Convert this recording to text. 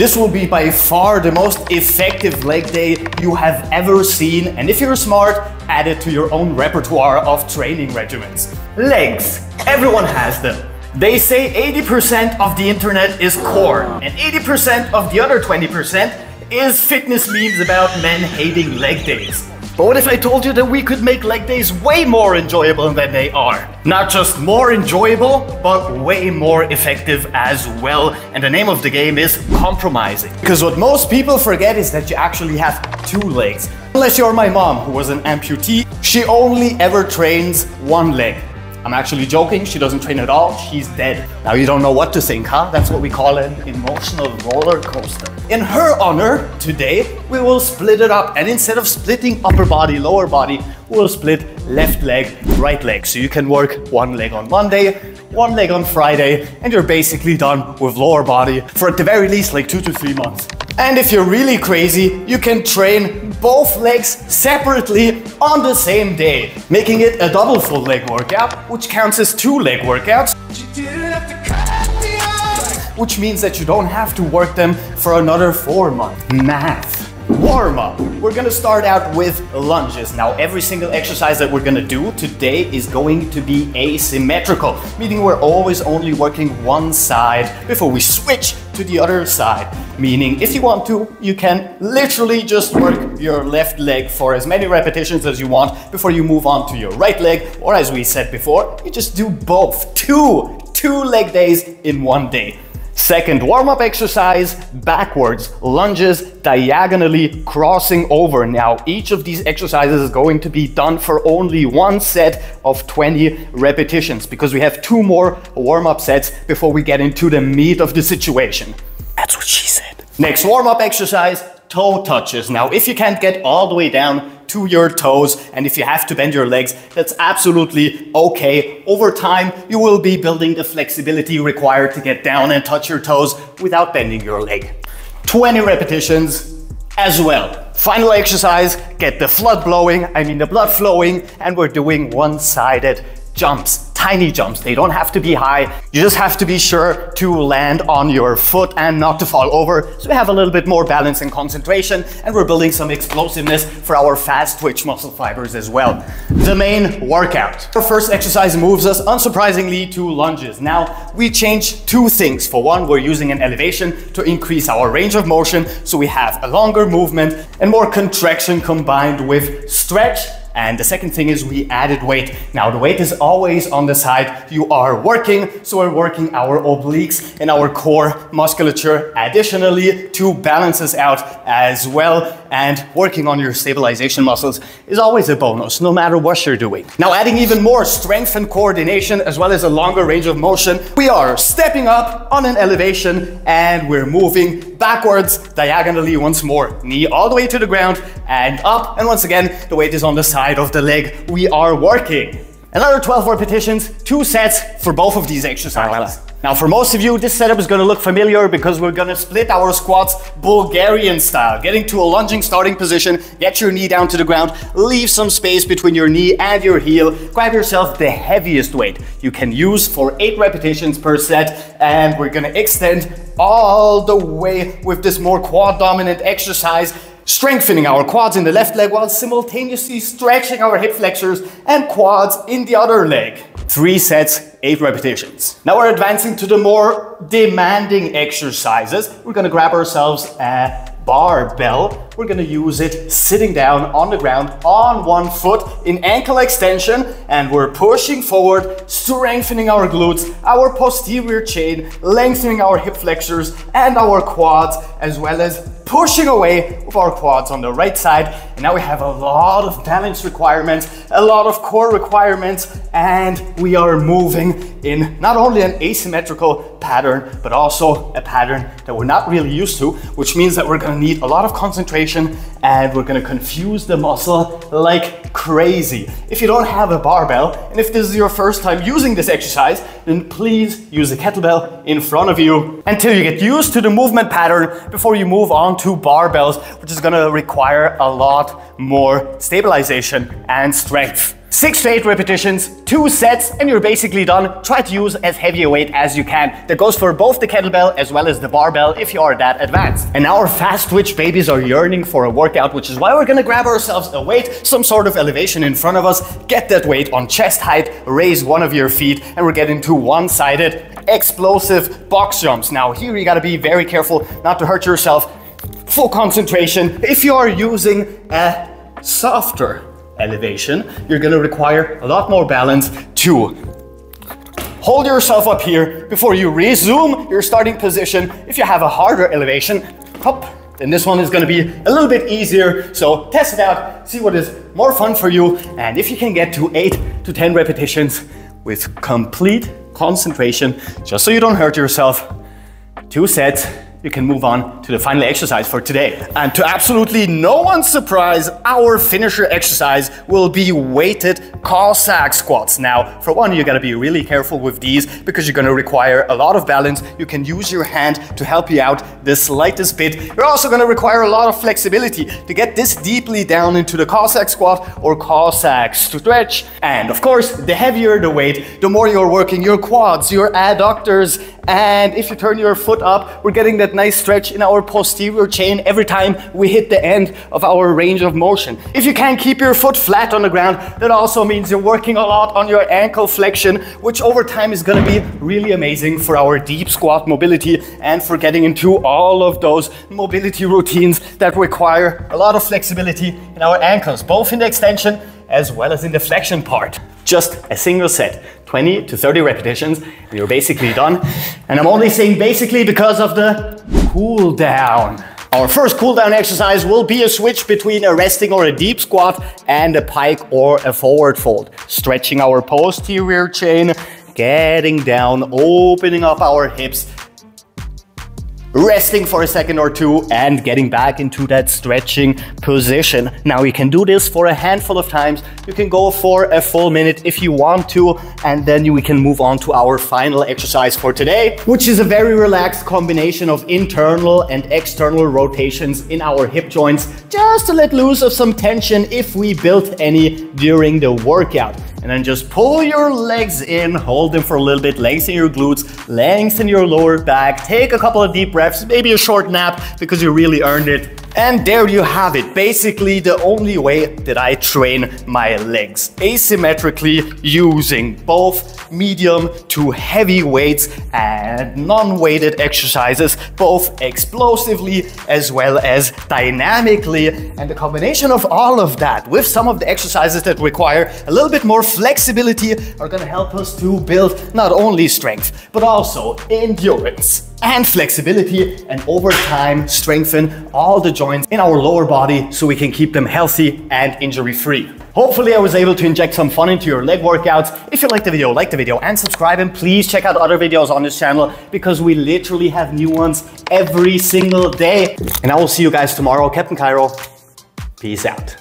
This will be by far the most effective leg day you have ever seen, and if you're smart, add it to your own repertoire of training regimens. Legs, everyone has them. They say 80% of the internet is core, and 80% of the other 20% is fitness memes about men hating leg days. But what if I told you that we could make leg days way more enjoyable than they are? Not just more enjoyable, but way more effective as well. And the name of the game is compromising. Because what most people forget is that you actually have two legs. Unless you're my mom, who was an amputee, she only ever trains one leg. I'm actually joking, she doesn't train at all, she's dead. Now you don't know what to think, huh? That's what we call an emotional roller coaster. In her honor, today, we will split it up, and instead of splitting upper body, lower body, we'll split left leg, right leg. So you can work one leg on Monday, one leg on Friday, and you're basically done with lower body for at the very least like 2 to 3 months. And if you're really crazy, you can train both legs separately on the same day, making it a double full leg workout, which counts as 2 leg workouts, which means that you don't have to work them for another 4 months. Math. Warm up. We're gonna start out with lunges. Now, every single exercise that we're gonna do today is going to be asymmetrical, meaning we're always only working one side before we switch to the other side. Meaning, if you want to, you can literally just work your left leg for as many repetitions as you want before you move on to your right leg, or as we said before, you just do both. Two leg days in one day. Second warm-up exercise, backwards lunges, diagonally crossing over. Now, each of these exercises is going to be done for only one set of 20 repetitions because we have 2 more warm-up sets before we get into the meat of the situation. That's what she said. Next warm-up exercise, toe touches. Now, if you can't get all the way down to your toes, and if you have to bend your legs, that's absolutely okay. Over time, you will be building the flexibility required to get down and touch your toes without bending your leg. 20 repetitions as well. Final exercise, get the blood flowing, and we're doing one-sided jumps. Tiny jumps, they don't have to be high. You just have to be sure to land on your foot and not to fall over. So we have a little bit more balance and concentration, and we're building some explosiveness for our fast twitch muscle fibers as well. The main workout. Our first exercise moves us, unsurprisingly, to lunges. Now, we change 2 things. For one, we're using an elevation to increase our range of motion, so we have a longer movement and more contraction combined with stretch. And the second thing is we added weight. Now the weight is always on the side you are working, so we're working our obliques and our core musculature additionally to balance us out as well. And working on your stabilization muscles is always a bonus, no matter what you're doing. Now adding even more strength and coordination as well as a longer range of motion, we are stepping up on an elevation and we're moving backwards diagonally once more. Knee all the way to the ground and up, and once again the weight is on the side of the leg we are working. Another 12 repetitions, 2 sets for both of these exercises. Now for most of you, this setup is gonna look familiar because we're gonna split our squats Bulgarian style. Getting to a lunging starting position, get your knee down to the ground, leave some space between your knee and your heel, grab yourself the heaviest weight you can use for 8 repetitions per set, and we're gonna extend all the way with this more quad dominant exercise, strengthening our quads in the left leg while simultaneously stretching our hip flexors and quads in the other leg. 3 sets, 8 repetitions. Now we're advancing to the more demanding exercises. We're gonna grab ourselves a barbell. We're gonna use it sitting down on the ground on one foot in ankle extension, and we're pushing forward, strengthening our glutes, our posterior chain, lengthening our hip flexors and our quads, as well as pushing away with our quads on the right side. And now we have a lot of balance requirements, a lot of core requirements, and we are moving in not only an asymmetrical pattern, but also a pattern that we're not really used to, which means that we're gonna need a lot of concentration and we're gonna confuse the muscle like crazy. If you don't have a barbell, and if this is your first time using this exercise, then please use a kettlebell in front of you until you get used to the movement pattern before you move on to barbells, which is gonna require a lot more stabilization and strength. 6 to 8 repetitions, 2 sets, and you're basically done. Try to use as heavy a weight as you can. That goes for both the kettlebell as well as the barbell if you are that advanced. And now our fast twitch babies are yearning for a workout, which is why we're gonna grab ourselves a weight, some sort of elevation in front of us, get that weight on chest height, raise one of your feet, and we're getting to one-sided explosive box jumps. Now here you gotta be very careful not to hurt yourself. Full concentration. If you are using a softer elevation, you're gonna require a lot more balance to hold yourself up here before you resume your starting position. If you have a harder elevation, hop, then this one is gonna be a little bit easier. So test it out, see what is more fun for you. And if you can get to 8 to 10 repetitions with complete concentration, just so you don't hurt yourself, 2 sets, you can move on to the final exercise for today. And to absolutely no one's surprise, our finisher exercise will be weighted Cossack squats. Now, for one, you gotta be really careful with these because you're gonna require a lot of balance. You can use your hand to help you out the slightest bit. You're also gonna require a lot of flexibility to get this deeply down into the Cossack squat or Cossack stretch. And of course, the heavier the weight, the more you're working your quads, your adductors, and if you turn your foot up, we're getting that nice stretch in our posterior chain every time we hit the end of our range of motion. If you can't keep your foot flat on the ground, that also means you're working a lot on your ankle flexion, which over time is gonna be really amazing for our deep squat mobility and for getting into all of those mobility routines that require a lot of flexibility in our ankles, both in the extension as well as in the flexion part. Just a single set, 20 to 30 repetitions, and you're basically done. And I'm only saying basically because of the cool down. Our first cool down exercise will be a switch between a resting or a deep squat and a pike or a forward fold. Stretching our posterior chain, getting down, opening up our hips, resting for a second or two and getting back into that stretching position. Now you can do this for a handful of times. You can go for a full minute if you want to, and then we can move on to our final exercise for today, which is a very relaxed combination of internal and external rotations in our hip joints, just to let loose of some tension if we built any during the workout. And then just pull your legs in, hold them for a little bit, lengthen your glutes, lengthen your lower back, take a couple of deep breaths, maybe a short nap because you really earned it. And there you have it, basically the only way that I train my legs. Asymmetrically using both medium to heavy weights and non-weighted exercises, both explosively as well as dynamically. And the combination of all of that with some of the exercises that require a little bit more flexibility are gonna help us to build not only strength, but also endurance and flexibility, and over time strengthen all the joints in our lower body so we can keep them healthy and injury-free. Hopefully I was able to inject some fun into your leg workouts. If you liked the video and subscribe, and please check out other videos on this channel because we literally have new ones every single day. And I will see you guys tomorrow. Captain Cairo, peace out.